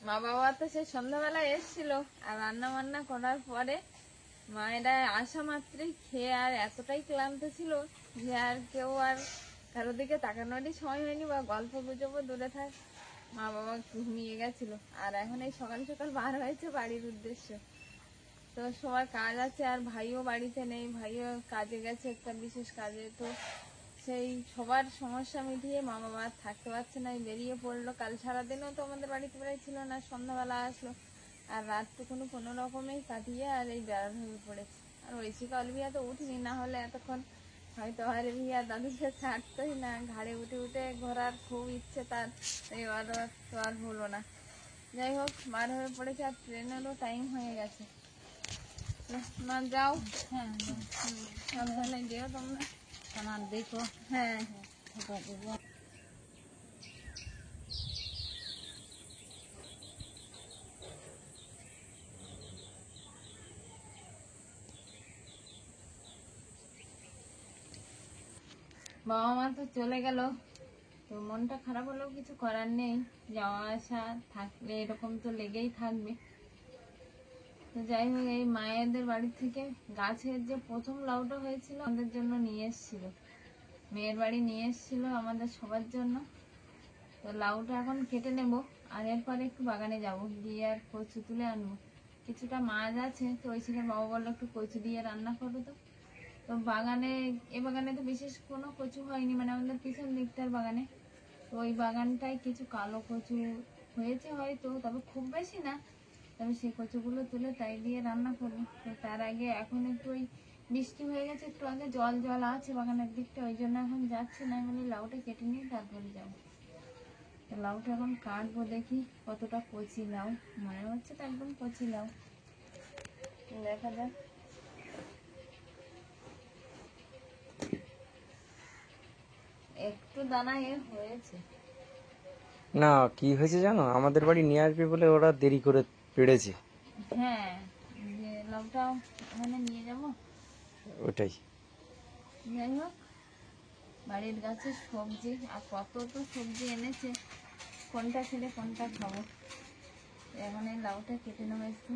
মা বাবা তো সে সন্ধ্যাবেলায় এসেছিল, আর রান্না বান্না করার পরে মায়েরা আসা মাত্রই খেয়ে আর এতটাই ক্লান্ত ছিল যে আর কেউ আর কারো দিকে তাকানোরই সময় হয়নি, বা গল্প গুজবও দূরে থাক, মা বাবা ঘুমিয়ে গেছিল। আর এখন এই সকাল সকাল বার হয়েছে বাড়ির উদ্দেশ্যে। তো সবার কাজ আছে, আর ভাইও বাড়িতে নেই, ভাইও কাজে গেছে একটা বিশেষ কাজে। তো সেই সবার সমস্যা মিটিয়ে মা বাবা আর থাকতে পারছে না, বেরিয়ে পড়লো। কাল সারাদিনও তো আমাদের বাড়িতে প্রায় ছিল না, সন্ধ্যাবেলা আসলো, আর রাতটুকুনো কোনো রকমেই কাটিয়ে আর এই বেড়ার হয়ে পড়েছে। আর ঐশিকা অলভিয়া তো উঠিনি, না হলে এতক্ষণ হয়তো আরে ভিয়া দাদুকে ছাড়তোই না, ঘাড়ে উঠে উঠে ঘোরার খুব ইচ্ছে তার, এবার তো আর হলো না। যাই হোক, বার হয়ে পড়েছে, আর ট্রেনেরও টাইম হয়ে গেছে। না যাও, হ্যাঁ সাবধানে যেও তোমরা, আমার দেখো। হ্যাঁ হ্যাঁ, বাবা মা তো চলে গেল, তো মনটা খারাপ হলেও কিছু করার নেই, যাওয়া আসা থাকলে এরকম তো লেগেই থাকবে। তো যাই হোক, এই মায়েদের বাড়ি থেকে গাছের যে প্রথম লাউটা হয়েছিল আমাদের জন্য নিয়ে এসেছিল, মেয়ের বাড়ি নিয়ে এসেছিল আমাদের সবার জন্য। তো লাউটা এখন কেটে নেব, আর এরপরে একটু বাগানে যাব, গিয়ে আর কচু তুলে আনবো। কিছুটা মাছ আছে, তো ওই থেকে বাবা বললো একটু কচু দিয়ে রান্না করো। তো তো বাগানে, এ বাগানে তো বিশেষ কোনো কচু হয়নি, মানে আমাদের পিছন দিকটার বাগানে। তো ওই বাগানটায় কিছু কালো কচু হয়েছে হয়তো, তবে খুব বেশি না। তবে সেই কচুগুলো তুলে তাই দিয়ে রান্না করবো। তো তার আগে এখন একটু ওই বৃষ্টি হয়ে গেছে, একটু আগে জল জল আছে বাগানের দিকটা, ওই জন্য এখন যাচ্ছে না, বলে লাউটা কেটে নিয়ে তারপরে যাবো। তো লাউটা এখন কাটবো, দেখি কতটা কচি লাউ, মনে হচ্ছে তো একদম কচি লাউ, দেখা যাক। একটু দানা হয়েছে। না, কি হয়েছে জানো, আমাদের বাড়ি নিয়ে আসবে বলে ওরা দেরি করে পেড়েছে। হ্যাঁ, যে লাউটা ওখানে নিয়ে যাব, ওটাই। যাই হোক, বাড়ির গাছের সবজি, আর কত তো সবজি এনেছে, কোনটা ছেড়ে কোনটা খাবো। এখন এই লাউটা কেটে নেবো একটু,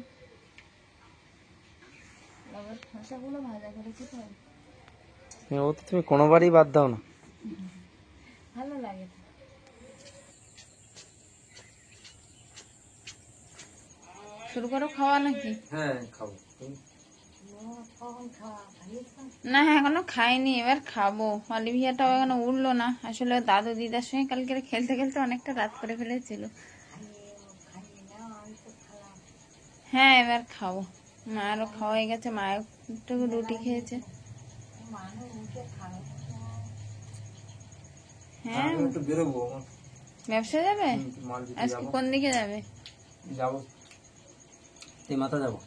লাউয়ের খোসাগুলো ভাজা করেছি তো, ও তো তুমি কোনোবারই বাদ দাও না। ভালো লাগে তো। শুরু করো খাওয়া নাকি? হ্যাঁ, খাবো। না, এখনো খাইনি, এবার খাবো। অলিভিয়াটাও এখনো উঠলো না, আসলে দাদু দিদার সঙ্গে কালকে খেলতে খেলতে অনেকটা রাত করে ফেলেছিল। হ্যাঁ, এবার খাবো। মায়েরও খাওয়া হয়ে গেছে, মা একটু রুটি খেয়েছে। হ্যাঁ, একটু বেরোবো, ব্যবসা যাবে আজকে? কোন দিকে যাবে? যাবো, এই মাথা যাবো,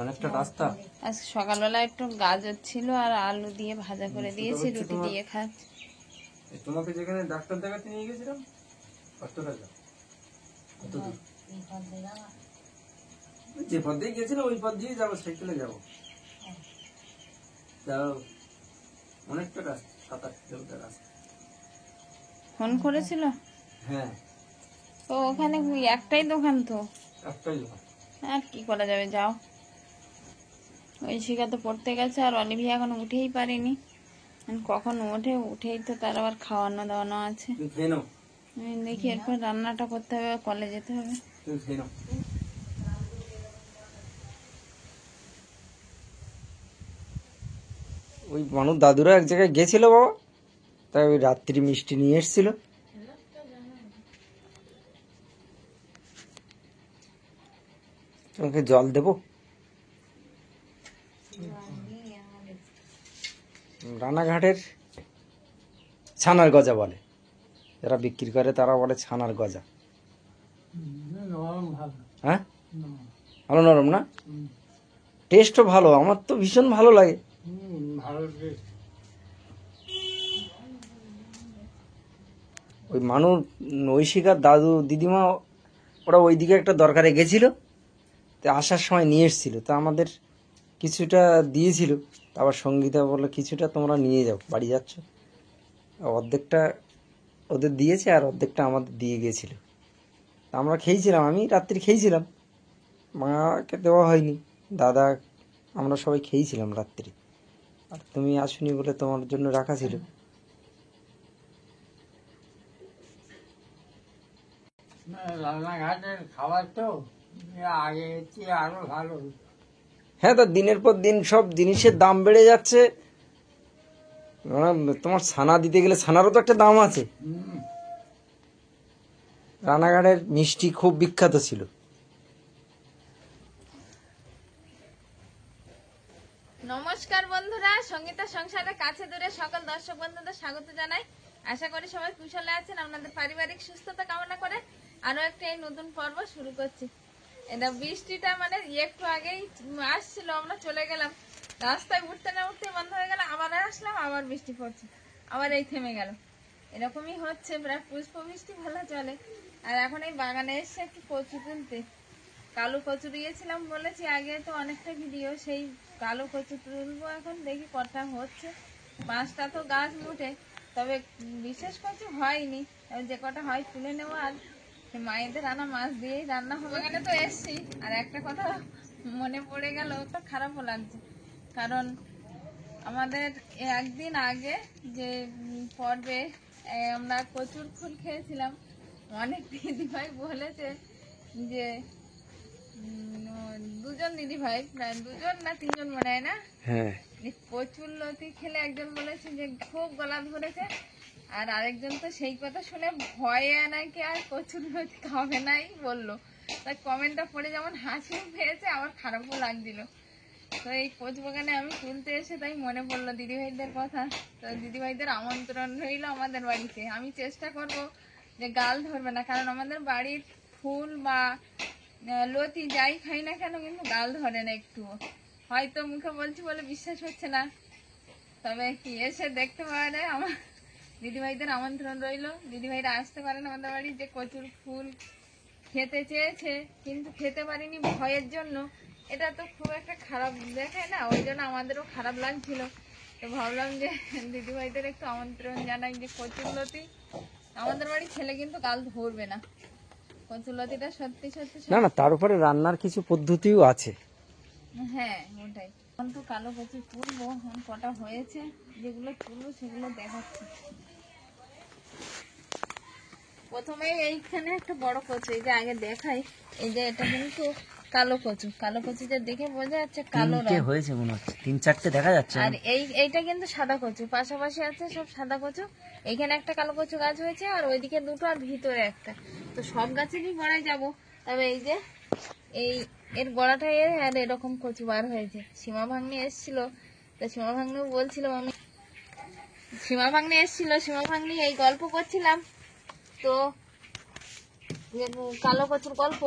অনেকটা রাস্তা। আজ সকালবেলা একটু গাজর ছিল আর আলু দিয়ে ভাজা করে দিয়েছি, রুটি দিয়ে খাচ্ছি। তোমাকে যেখানে ডাক্তার দেখাতে নিয়ে গেছিলাম, কত টাকা? যে পথ দিয়ে গেছিলাম ওই পথ দিয়ে যাবো, সাইকেলে যাবো। যাও, অনেকটা রাস্তা, 7-8 কিলোমিটার রাস্তা। ফোন করেছিল? হ্যাঁ। তো ওখানে একটাই দোকান তো, একটাই দোকান। আর কি করা যাবে, যাও। ওই শিখা তো পড়তে গেছে, আর অলিভিয়া এখন উঠেই পারেনি, কখন উঠেই তো তার আবার খাওয়ানো দাওয়ানো আছে। দেখি এরপর রান্নাটা করতে হবে, কলে যেতে হবে। ওই মানুষ দাদুরা এক জায়গায় গেছিল বাবা, তাই ওই রাত্রি মিষ্টি নিয়ে এসেছিল। তোমাকে জল দেবো? রানাঘাটের ছানার গজা বলে, যারা বিক্রি করে তারা বলে ছানার গজা। হ্যাঁ, ভালো নরম না? টেস্টও ভালো, আমার তো ভীষণ ভালো লাগে। ওই মানুষ ঐশিকার দাদু দিদিমা ওরা ওইদিকে একটা দরকারে গেছিল, তো আসার সময় নিয়ে এসেছিল, তা আমাদের কিছুটা দিয়েছিল। আবার সঙ্গীতা বললো কিছুটা তোমরা নিয়ে যাও, বাড়ি যাচ্ছ। অর্ধেকটা ওদের দিয়েছে আর অর্ধেকটা আমাদের দিয়ে গেছিল। আমরা খেয়েছিলাম, আমি রাত্রি খেয়েছিলাম, মাকে দেওয়া হয়নি, দাদা আমরা সবাই খেয়েছিলাম রাত্রি। আর তুমি আসুনি বলে তোমার জন্য রাখা ছিল। রান্নাঘাটের খাবার তো আগে চেয়ে আরো ভালো। হ্যাঁ, তো দিনের পর দিন সব জিনিসের দাম বেড়ে যাচ্ছে। তোমার ছানা দিতে গেলে ছানারও তো একটা দাম আছে। হুম। রানাঘাটের মিষ্টি খুব বিখ্যাত ছিল। নমস্কার বন্ধুরা, সঙ্গীতা সংসারে কাছে দূরে সকল দর্শক বন্ধুদের স্বাগত জানাই। আশা করি সবাই কুশলে আছেন। আপনাদের পারিবারিক সুস্থতা কামনা করে আরো একটা এই নতুন পর্ব শুরু করছি। এটা বৃষ্টিটা মানে একটু আগেই আসছিল, আমরা চলে গেলাম, রাস্তায় উঠতে না উঠতে বন্ধ হয়ে গেল, আবার আসলাম, আবার বৃষ্টি পড়ছে, আবার এই থেমে গেল। এরকমই হচ্ছে, প্রায় পুষ্প বৃষ্টি ভালো চলে। আর এখন এই বাগানে এসে একটু কচু তুলতে, কালো কচু দিয়েছিলাম বলেছি আগে তো অনেকটা ভিডিও, সেই কালো কচু তুলবো। এখন দেখি কটা হচ্ছে, 5টা তো গাছ মোটে, তবে বিশেষ কচু হয়নি, তবে যে কটা হয় তুলে নেবো। আর মায়েদের আনা মাছ দিয়েই রান্না হবে। এখানে তো এসছি, আর একটা কথা মনে পড়ে গেল, তো খারাপও লাগছে, কারণ আমাদের একদিন আগে যে পর্বে আমরা কচুর ফুল খেয়েছিলাম, অনেক দিদিভাই বলেছে যে দুজন দিদি ভাই, প্রায় 2জন না 3জন মনে হয় না, হ্যাঁ, কচুর লতি খেলে একজন বলেছে যে খুব গলা ধরেছে, আর আরেকজন তো সেই কথা শুনে ভয়ে নাকি আর কচুর লতি খাবে নাই বললো। তাই কমেন্টটা পড়ে যেমন হাসিও পেয়েছে, আবার খারাপও লাগছিল। তো এই কচু বাগানে আমি তুলতে এসে তাই মনে পড়লো দিদিভাইদের কথা। তো দিদিভাইদের আমন্ত্রণ রইল আমাদের বাড়িতে। আমি চেষ্টা করব যে গাল ধরবে না, কারণ আমাদের বাড়ির ফুল বা লতি যাই খাই না কেন কিন্তু গাল ধরে না একটুও। হয়তো মুখে বলছি বলে বিশ্বাস হচ্ছে না, তবে কি এসে দেখতে পারে। আমার দিদিভাইদের আমন্ত্রণ রইল, দিদিভাইরা আসতে পারেন আমাদের বাড়ি, যে কচুর ফুল খেতে চেয়েছে কিন্তু খেতে পারিনি ভয়ের জন্য। এটা তো খুব একটা খারাপ দেখায় না, ওই জন্য আমাদেরও খারাপ লাগছিল। তো ভাবলাম যে দিদিভাইদের একটু আমন্ত্রণ জানাই, যে কচুরলতি আমাদের বাড়ি ছেলে কিন্তু গাল ধরবে না। কচুরলতিটা সত্যি সত্যি না না, তার উপরে রান্নার কিছু পদ্ধতিও আছে। হ্যাঁ ওটাই। এখন তো কালো কচু তুলবো, এখন কটা হয়েছে, যেগুলো তুলবো সেগুলো দেখাচ্ছি। প্রথমে এইখানে একটা বড় কচু, এই যে আগে দেখাই, এই যে এটা কিন্তু কালো কচু। কালো কচু যে দেখে বোঝা যাচ্ছে কালো রং হয়েছে মনে হচ্ছে, 3-4টে দেখা যাচ্ছে। আর এইটা কিন্তু সাদা কচু, পাশাপাশি আছে সব সাদা কচু। এইখানে একটা কালো কচু গাছ হয়েছে, আর ওইদিকে দুটো, আর ভিতরে একটা। তো সব গাছেরই গোড়ায় যাব, তবে এই যে এর গোড়াটা আর এরকম কচু বার হয়েছে। সীমা ভাগ্নি এসেছিল, তো সীমা ভাগ্নিও বলছিল, আমি সীমা ভাগ্নি এই গল্প করছিলাম, তো যে কালো কচুর গল্প,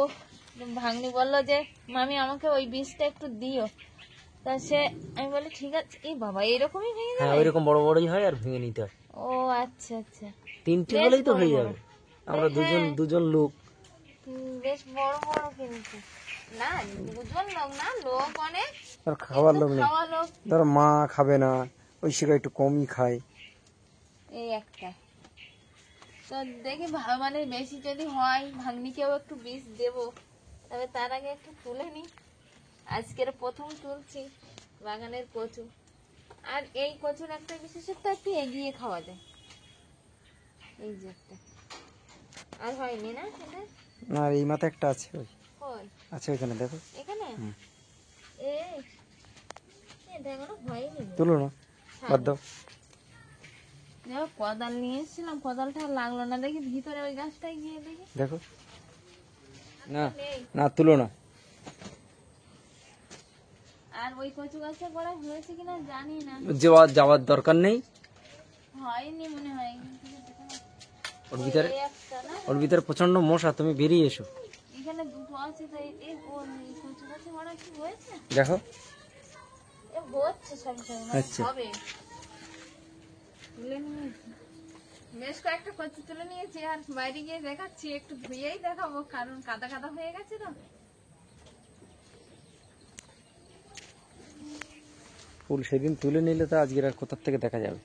ভাগ্নি বললো যে মামি আমাকে ওই বীজটা একটু দিও। তা সে, আমি বলি ঠিক আছে। এই বাবা এরকমই ভেঙে হ্যাঁ, যাবে? ওইরকম বড় বড়ই হয় আর ভেঙে নিতে হয়। ও আচ্ছা আচ্ছা, 3টে বেশ হলেই তো বড় হয়ে বড়। যাবে। আমরা হ্যাঁ, দুজন লোক। বেশ বড় বড় কিন্তু। না 2জন লোক না, লোক অনেক, আর খাওয়ার কিন্তু লোক নেই। খাওয়া লোক ধরো মা খাবে না, ওই শিখা একটু কমই খায়। এই একটা। তো দেখি মানে বেশি যদি হয় ভাগ্নিকেও একটু বীজ দেবো, তবে তার আগে একটু তুলে নি। আজকের প্রথম তুলছি বাগানের কচু। আর এই কচুর একটা বিশেষত্ব, একটু এগিয়ে খাওয়া যায়। এই যে একটা, আর হয়নি না এটা? না, আর এই মাথায় একটা আছে, ওই কই আছে ওইখানে দেখো। এখানে? হুম। এই এটা এখনো হয়নি। তুলো না, বাদ দাও। দেখো কোদাল নিয়ে এসেছিলাম, কোদালটা আর লাগলো না, দেখি ভিতরে ওই গাছটাই গিয়ে দেখি। দেখো, না নেই। না, তুলো না। আর ওই কচু গাছের গোড়ায় হয়েছে কিনা জানি না, যাওয়ার দরকার নেই। হয়নি মনে হয়। ওর ভিতরে এই একটা না, ওর ভিতরে প্রচন্ড মশা, তুমি বেরিয়ে এসো। এখানে দুটো আছে, তো এই কচু গাছের গোড়ায় কি হয়েছে? দেখো। এ হচ্ছে সব আচ্ছা। হবে। তুলে নিয়েছি, বেশ কয়েকটা কচু তুলে নিয়েছি, আর বাইরে গিয়ে দেখাচ্ছি, একটু ধুয়েই দেখাবো, কারণ কাদা কাদা হয়ে গেছে তো। ফুল সেদিন তুলে নিলে তো আজকের আর কোথার থেকে দেখা যাবে।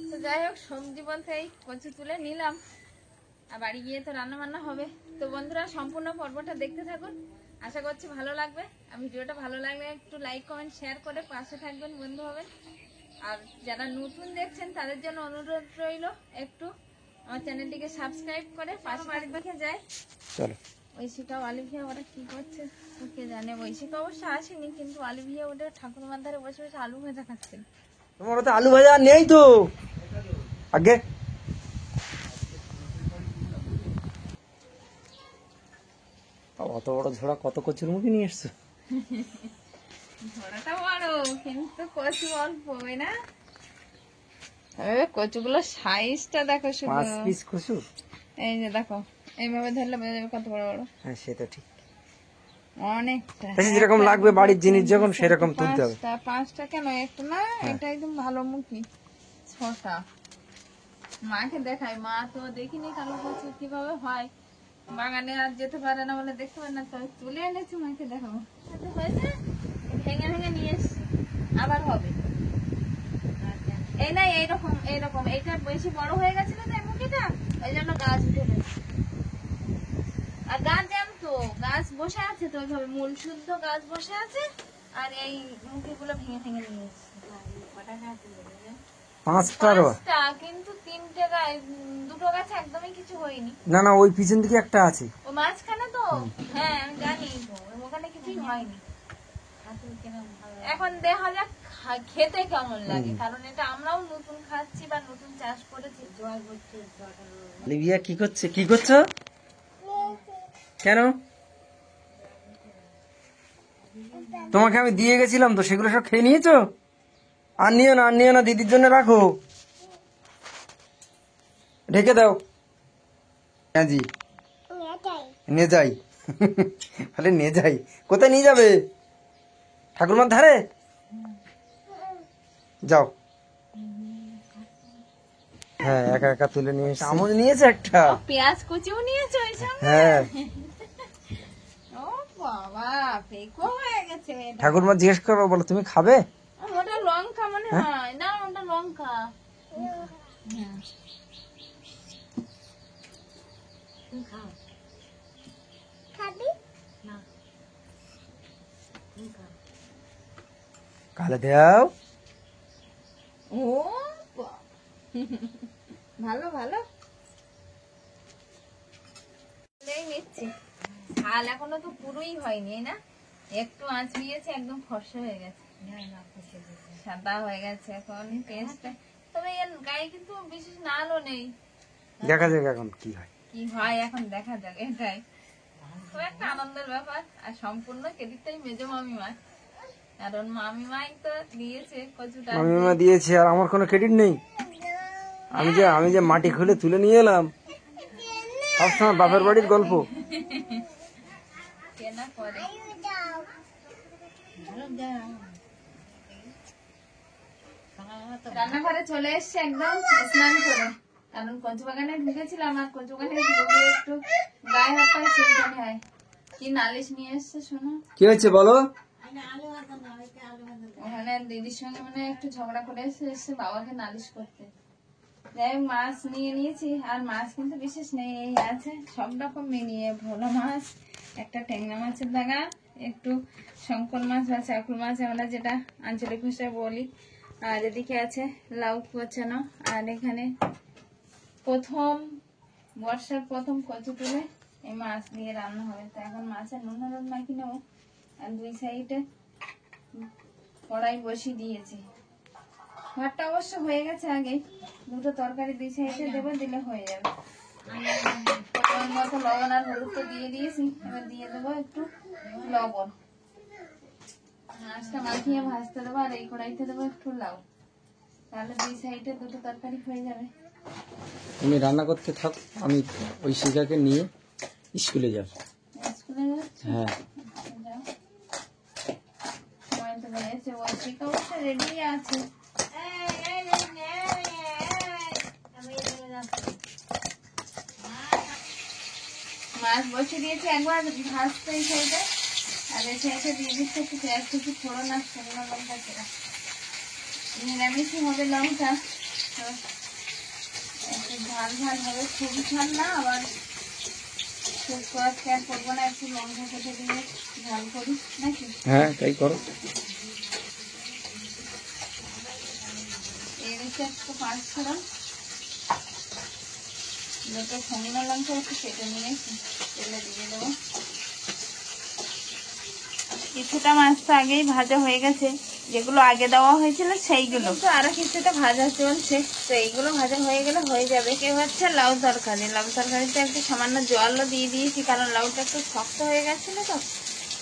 তো যাই হোক, সবজি বলতে এই কচু তুলে নিলাম। আর বাড়ি গিয়ে তো রান্না বান্না হবে। তো বন্ধুরা সম্পূর্ণ পর্বটা দেখতে থাকুন, আশা করছি ভালো লাগবে। আর ভিডিওটা ভালো লাগলে একটু লাইক কমেন্ট শেয়ার করে পাশে থাকবেন, বন্ধু হবেন। আর যারা নতুন দেখছেন তাদের জন্য অনুরোধ রইল একটু আমার চ্যানেলটিকে সাবস্ক্রাইব করে পাশে বাড়ি দেখে যায়। চলো ঐশিকা অলিভিয়া ওরা কি করছে কে জানে। ঐশিকা অবশ্য আসেনি, কিন্তু অলিভিয়া ওদের ঠাকুরমার ধারে বসে বসে আলু ভাজা খাচ্ছেন। তোমার তো আলু ভাজা নেই তো আগে। অত বড় ঝোড়া কত কচুর মুখে নিয়ে এসছো? ঝোড়াটা বড় কিন্তু কচু অল্প, না? কচুগুলো সাইজটা দেখো শুধু। 5 পিস কচু। এই যে দেখো, এইভাবে ধরলে বোঝা যাবে কত বড় বড়। হ্যাঁ সেটা ঠিক, অনেকটা যেরকম লাগবে বাড়ির জিনিস যখন সেরকম তুলতে হবে। পাঁচটা কেন, একটা না, এটা একদম ভালো মুখী। 6টা মাকে দেখাই, মা তো দেখিনি কালো কচু কিভাবে হয়। বাগানে আর যেতে পারে না বলে দেখতে পারে না, তবে তুলে এনেছি মাকে দেখাবো। হয়েছে ভেঙে ভেঙে নিয়ে এসছি, আবার হবে। এই না এইরকম এইরকম, এইটা বেশি বড় হয়ে গেছিল তো মুখিটা, ওই জন্য গাছ উঠে গেছে। আর গাছ জানতো গাছ বসে আছে তো ওইভাবে, মূল শুদ্ধ গাছ বসে আছে। আর এই মুখিগুলো ভেঙে ভেঙে নিয়ে এসছি। 5টা, কিন্তু 3টে গাছ, 2টো গাছ একদমই কিছু হয়নি। না না ওই পিছন দিকে একটা আছে, ও মাঝখানে তো। হ্যাঁ আমি জানি তো, ওখানে কিছুই হয়নি। এখন দেখা যাক খেতে কেমন লাগে, কারণ এটা আমরাও নতুন খাচ্ছি বা নতুন চাষ করেছি। লিবিয়া কি করছে, কি করছো কেন? তোমাকে আমি দিয়ে গেছিলাম তো, সেগুলো সব খেয়ে নিয়েছো? আর নিও না, আর নিও না, দিদির জন্য রাখো, ঢেকে দাও। হ্যাঁ জি নিয়ে যাই। আরে নিয়ে যাই, কোথায় নিয়ে যাবে? ঠাকুরমার ধারে যাও। হ্যাঁ একা একা তুলে নিয়ে এসে চামচ নিয়েছে একটা, পেঁয়াজ কুচিও নিয়েছো ওই সঙ্গে? হ্যাঁ। ও বাবা, ফেকো হয়ে গেছে এটা। ঠাকুরমা জিজ্ঞেস করবো, বলো তুমি খাবে? ওটা লঙ্কা মনে হয় না, ওটা লঙ্কা। কালে দাও। ও ভালো ভালো নিচ্ছি। ঝাল এখনো তো পুরোই হয়নি না, একটু আঁচ দিয়েছে, একদম ফর্সা হয়ে গেছে, সাদা হয়ে গেছে এখন টেস্টটা। তবে এর গায়ে কিন্তু বিশেষ নালও নেই। দেখা যাক এখন কি হয়। কি হয় এখন দেখা যাক, এটাই তো একটা আনন্দের ব্যাপার। আর সম্পূর্ণ ক্রেডিটটাই মেজো মামিমার, কারণ মামিমাই তো দিয়েছে কচুটা। মামিমা দিয়েছে, আর আমার কোনো ক্রেডিট নেই। আমি যে মাটি খুলে তুলে নিয়ে এলাম, সবসময় বাপের বাড়ির গল্প। কেনা করে রান্নাঘরে চলে এসছে একদম স্নান করে, কারণ কচু বাগানে ঢুকেছিলাম। আর কচু বাগানে ঢুকে একটু গায়ে হাত পায়ে চুলকানি হয়। কি নালিশ নিয়ে এসছে শোনো। কি হয়েছে বলো? ওখানে দিদির সঙ্গে মানে একটু ঝগড়া করে এসছে বাবাকে নালিশ করতে। যাই হোক মাছ নিয়ে নিয়েছি, আর মাছ কিন্তু বিশেষ নেই, এই আছে সব রকম মিলিয়ে ভোলা মাছ, একটা ট্যাংরা মাছের দাগা, একটু শঙ্কর মাছ বা চাকুর মাছ আমরা যেটা আঞ্চলিক ভাষায় বলি। আর এদিকে আছে লাউ কোচানো। আর এখানে বর্ষার প্রথম কচু তুলে এই মাছ দিয়ে রান্না হবে। তো এখন মাছের নুন হলুদ মাখি নেবো। আর 2 সাইডে কড়াই বসিয়ে দিয়েছি। ভাতটা অবশ্য হয়ে গেছে আগে, 2টো তরকারি 2 সাইডে দেবো, দিলে হয়ে যাবে। ওই মতো লবণ আর হলুদ তো দিয়ে দিয়েছি, এবার দিয়ে দেবো একটু লবণ। মাছটা মাখিয়ে ভাজতে দেবো, আর এই কড়াইতে দেবো একটু লাউ, তাহলে 2 সাইডে 2টো তরকারি হয়ে যাবে। তুমি রান্না করতে থাক, আমি ওই শিখাকে নিয়ে স্কুলে যাব। স্কুলে যাচ্ছি? হ্যাঁ যাও, সময় তো বেড়েছে। ওই শিখা অবশ্য রেডি আছে। মাছ বসে দিয়েছি একবার ভাজতে এই সাইডে, আর এই সাইডে দিয়ে দিচ্ছে একটু পেঁয়াজ কুচি, ফোড়ন আর শুকনো লঙ্কা চেরা। নিরামিষই হবে লঙ্কা, তো একটু ঝাল ঝাল হবে, খুব ঝাল না আবার খুব আর করবো না, একটু লঙ্কা কেটে দিয়ে ঝাল করি নাকি? হ্যাঁ তাই করো। এর একটু পাঁচ ফোড়ন, দুটো শুকনো লঙ্কা একটু কেটে নিয়েছি, তেলে দিয়ে দেবো। কিছুটা মাছ তো আগেই ভাজা হয়ে গেছে, যেগুলো আগে দেওয়া হয়েছিল সেইগুলো তো আরো কিছুটা ভাজা চলছে। তো এইগুলো ভাজা হয়ে গেলে হয়ে যাবে। কেউ হচ্ছে লাউ তরকারি, লাউ তরকারিতে একটু সামান্য জলও দিয়ে দিয়েছি, কারণ লাউটা একটু শক্ত হয়ে গেছিল তো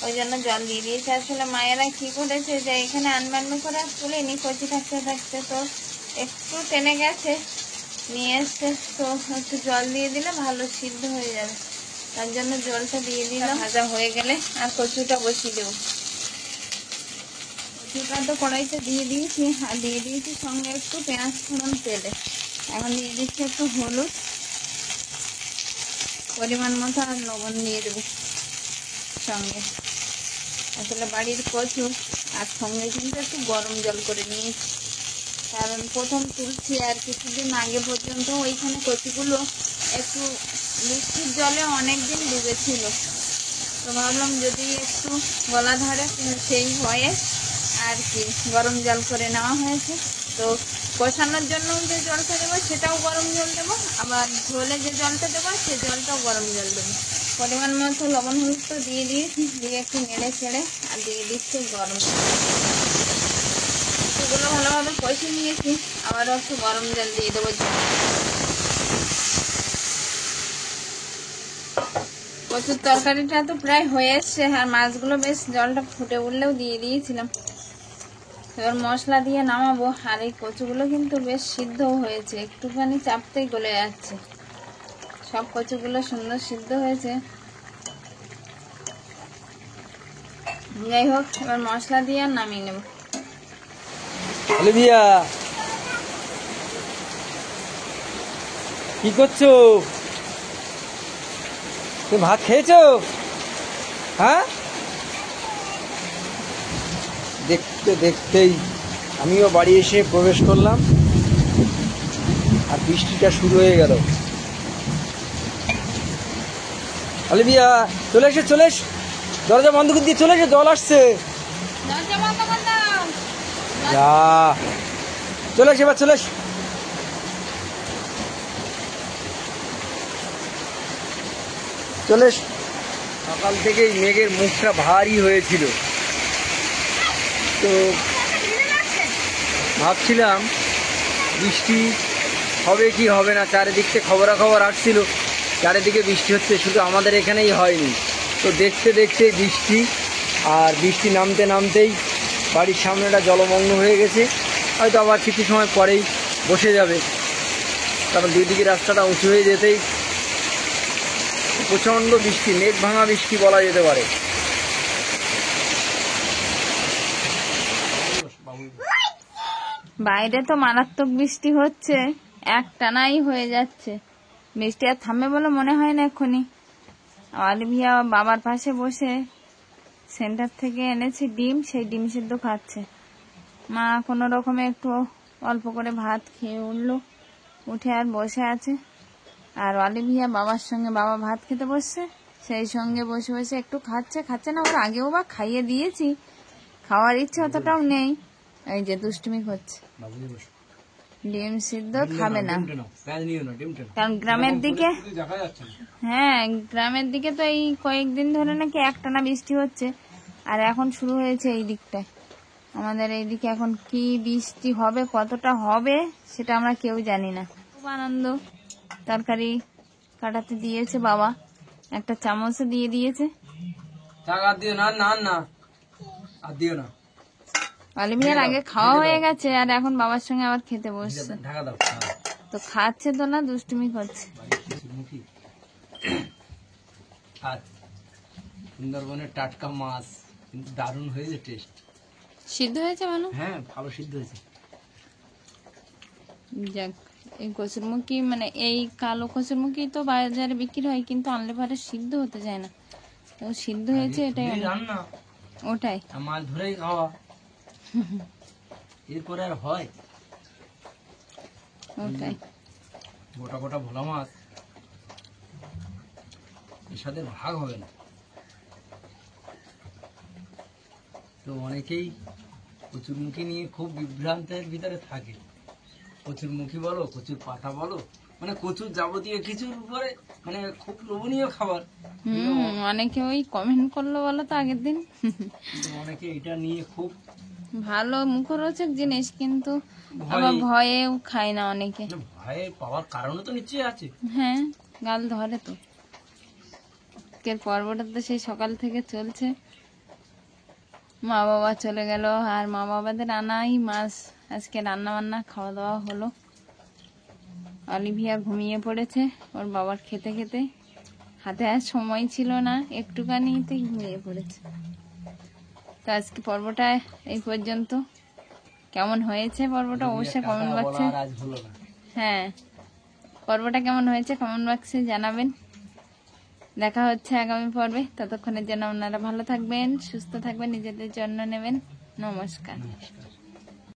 ওই জন্য জল দিয়ে দিয়েছি। আসলে মায়েরা কি করেছে যে এখানে আনবান্ন করে তুলিনি, কচি থাকতে থাকতে তো একটু টেনে গেছে, নিয়ে এসছে, তো একটু জল দিয়ে দিলে ভালো সিদ্ধ হয়ে যাবে, তার জন্য জলটা দিয়ে দিলাম। ভাজা হয়ে গেলে আর কচুটা বসিয়ে দেবো। কচুটা তো কড়াইতে দিয়ে দিয়েছি, আর দিয়ে দিয়েছি সঙ্গে একটু পেঁয়াজ ফোড়ন তেলে। এখন দিয়ে দিচ্ছি একটু হলুদ, পরিমাণ মতো আর লবণ দিয়ে দেবো সঙ্গে। আসলে বাড়ির কচু, আর সঙ্গে কিন্তু একটু গরম জল করে নিয়েছি, কারণ প্রথম তুলছি আর কিছুদিন আগে পর্যন্ত ওইখানে কচুগুলো একটু বৃষ্টির জলে অনেকদিন ডুবেছিল। তো ভাবলাম যদি একটু গলা ধরে সেই ভয়ে আর কি গরম জল করে নেওয়া হয়েছে। তো কষানোর জন্য যে জলটা দেবো সেটাও গরম জল দেবো, আবার ঝোলে যে জলটা দেবো সে জলটাও গরম জল দেবো। পরিমাণ মতো লবণ হলুদ তো দিয়ে দিয়েছি, দিয়ে একটু নেড়ে ছেড়ে আর দিয়ে দিচ্ছি গরম জল। এগুলো ভালোভাবে কষে নিয়েছি, আবারও একটু গরম জল দিয়ে দেবো। কচুর তরকারিটা তো প্রায় হয়ে এসছে, আর মাছগুলো বেশ জলটা ফুটে উঠলেও দিয়ে দিয়েছিলাম। এবার মশলা দিয়ে নামাবো। আর এই কচুগুলো কিন্তু বেশ সিদ্ধ হয়েছে, একটুখানি চাপতেই গলে যাচ্ছে। সব কচুগুলো সুন্দর সিদ্ধ হয়েছে। যাই হোক, এবার মশলা দিয়ে আর নামিয়ে নেব। অলিভিয়া কি করছো? তুমি ভাত খেয়েছো? হ্যাঁ, দেখতে দেখতেই আমিও বাড়ি এসে প্রবেশ করলাম, আর বৃষ্টিটা শুরু হয়ে গেল। অলিভিয়া চলে এসে, চলে এস, দরজা বন্ধ করে দিয়ে চলে এসে, জল আসছে। যা, চলে এসে, এবার চলে এস। চলে এস। সকাল থেকেই মেঘের মুখটা ভারী হয়েছিল, তো ভাবছিলাম বৃষ্টি হবে কি হবে না। চারিদিক থেকে খবরাখবর আসছিল চারিদিকে বৃষ্টি হচ্ছে, শুধু আমাদের এখানেই হয়নি। তো দেখতে দেখতে বৃষ্টি, আর বৃষ্টি নামতে নামতেই বাড়ির সামনেটা জলমগ্ন হয়ে গেছে। হয়তো আবার কিছু সময় পরেই বসে যাবে, কারণ দুই দিকে রাস্তাটা উঁচু হয়ে যেতেই প্রচণ্ড বৃষ্টি, মেঘ ভাঙা বৃষ্টি বলা যেতে পারে। বাইরে তো মারাত্মক বৃষ্টি হচ্ছে, একটানাই হয়ে যাচ্ছে। বৃষ্টি আর থামবে বলে মনে হয় না এক্ষুনি। অলিভিয়া বাবার পাশে বসে সেন্টার থেকে এনেছি ডিম, সেই ডিম সিদ্ধ খাচ্ছে। মা কোনো রকমে একটু অল্প করে ভাত খেয়ে উঠলো, উঠে আর বসে আছে। আর অলিভিয়া বাবার সঙ্গে, বাবা ভাত খেতে বসছে, সেই সঙ্গে বসে বসে একটু খাচ্ছে না, ওর আগেও বা খাইয়ে দিয়েছি, খাওয়ার ইচ্ছে অতটাও নেই, এই যে দুষ্টুমি করছে। ডিম সিদ্ধ খাবে না, কারণ গ্রামের দিকে, হ্যাঁ গ্রামের দিকে তো এই কয়েকদিন ধরে নাকি একটানা বৃষ্টি হচ্ছে, আর এখন শুরু হয়েছে এই দিকটায়। আমাদের এইদিকে এখন কি বৃষ্টি হবে, কতটা হবে সেটা আমরা কেউ জানি না। খুব আনন্দ। তরকারি কাটাতে দিয়েছে বাবা, একটা চামচে দিয়ে দিয়েছে। অলিভিয়ার আগে খাওয়া হয়ে গেছে, আর এখন বাবার সঙ্গে আবার খেতে বসছে। তো খাচ্ছে তো না, দুষ্টুমি করছে। সুন্দরবনের টাটকা মাছ, কিন্তু দারুণ হয়েছে টেস্ট। সিদ্ধ হয়েছে মানু? হ্যাঁ ভালো সিদ্ধ হয়েছে। যাক, এই কচুরমুখী মানে এই কালো কচুরমুখী তো বাজারে বিক্রি হয়, কিন্তু আনলে পরে সিদ্ধ হতে যায় না। তো সিদ্ধ হয়েছে, এটাই রান্না, ওটাই মাছ ধরেই খাওয়া, এরপরে আর হয় ওটাই। গোটা গোটা ভোলা মাছ এর সাথে ভাগ হবে না। তো অনেকেই কচুরমুখী নিয়ে খুব বিভ্রান্তের ভিতরে থাকে। কচুরমুখী বলো, কচুর পাতা বলো, মানে কচুর যাবতীয় কিছুর উপরে মানে খুব লোভনীয় খাবার। অনেকে ওই কমেন্ট করলো বলো তো আগের দিন। কিন্তু অনেকে এটা নিয়ে খুব ভালো মুখরোচক জিনিস, কিন্তু ভয়ে- আবার ভয়েও খায় না অনেকে। ভয়ে পাওয়ার কারণও তো নিশ্চয়ই আছে। হ্যাঁ, গাল ধরে তো। আজকের পর্বটা তো সেই সকাল থেকে চলছে। মা বাবা চলে গেল, আর মা বাবাদের আনাই মাছ আজকে রান্না বান্না খাওয়া দাওয়া হলো। অলিভিয়া ঘুমিয়ে পড়েছে ওর বাবার খেতে খেতে, হাতে আর সময় ছিল না, একটুখানিতে ঘুমিয়ে পড়েছে। তো আজকে পর্বটা এই পর্যন্ত। কেমন হয়েছে পর্বটা অবশ্যই কমেন্ট বক্সে, বলা আর আজ হলো না। হ্যাঁ পর্বটা কেমন হয়েছে কমেন্ট বক্সে জানাবেন। দেখা হচ্ছে আগামী পর্বে, ততক্ষণের জন্য আপনারা ভালো থাকবেন, সুস্থ থাকবেন, নিজেদের যত্ন নেবেন। নমস্কার। নমস্কার।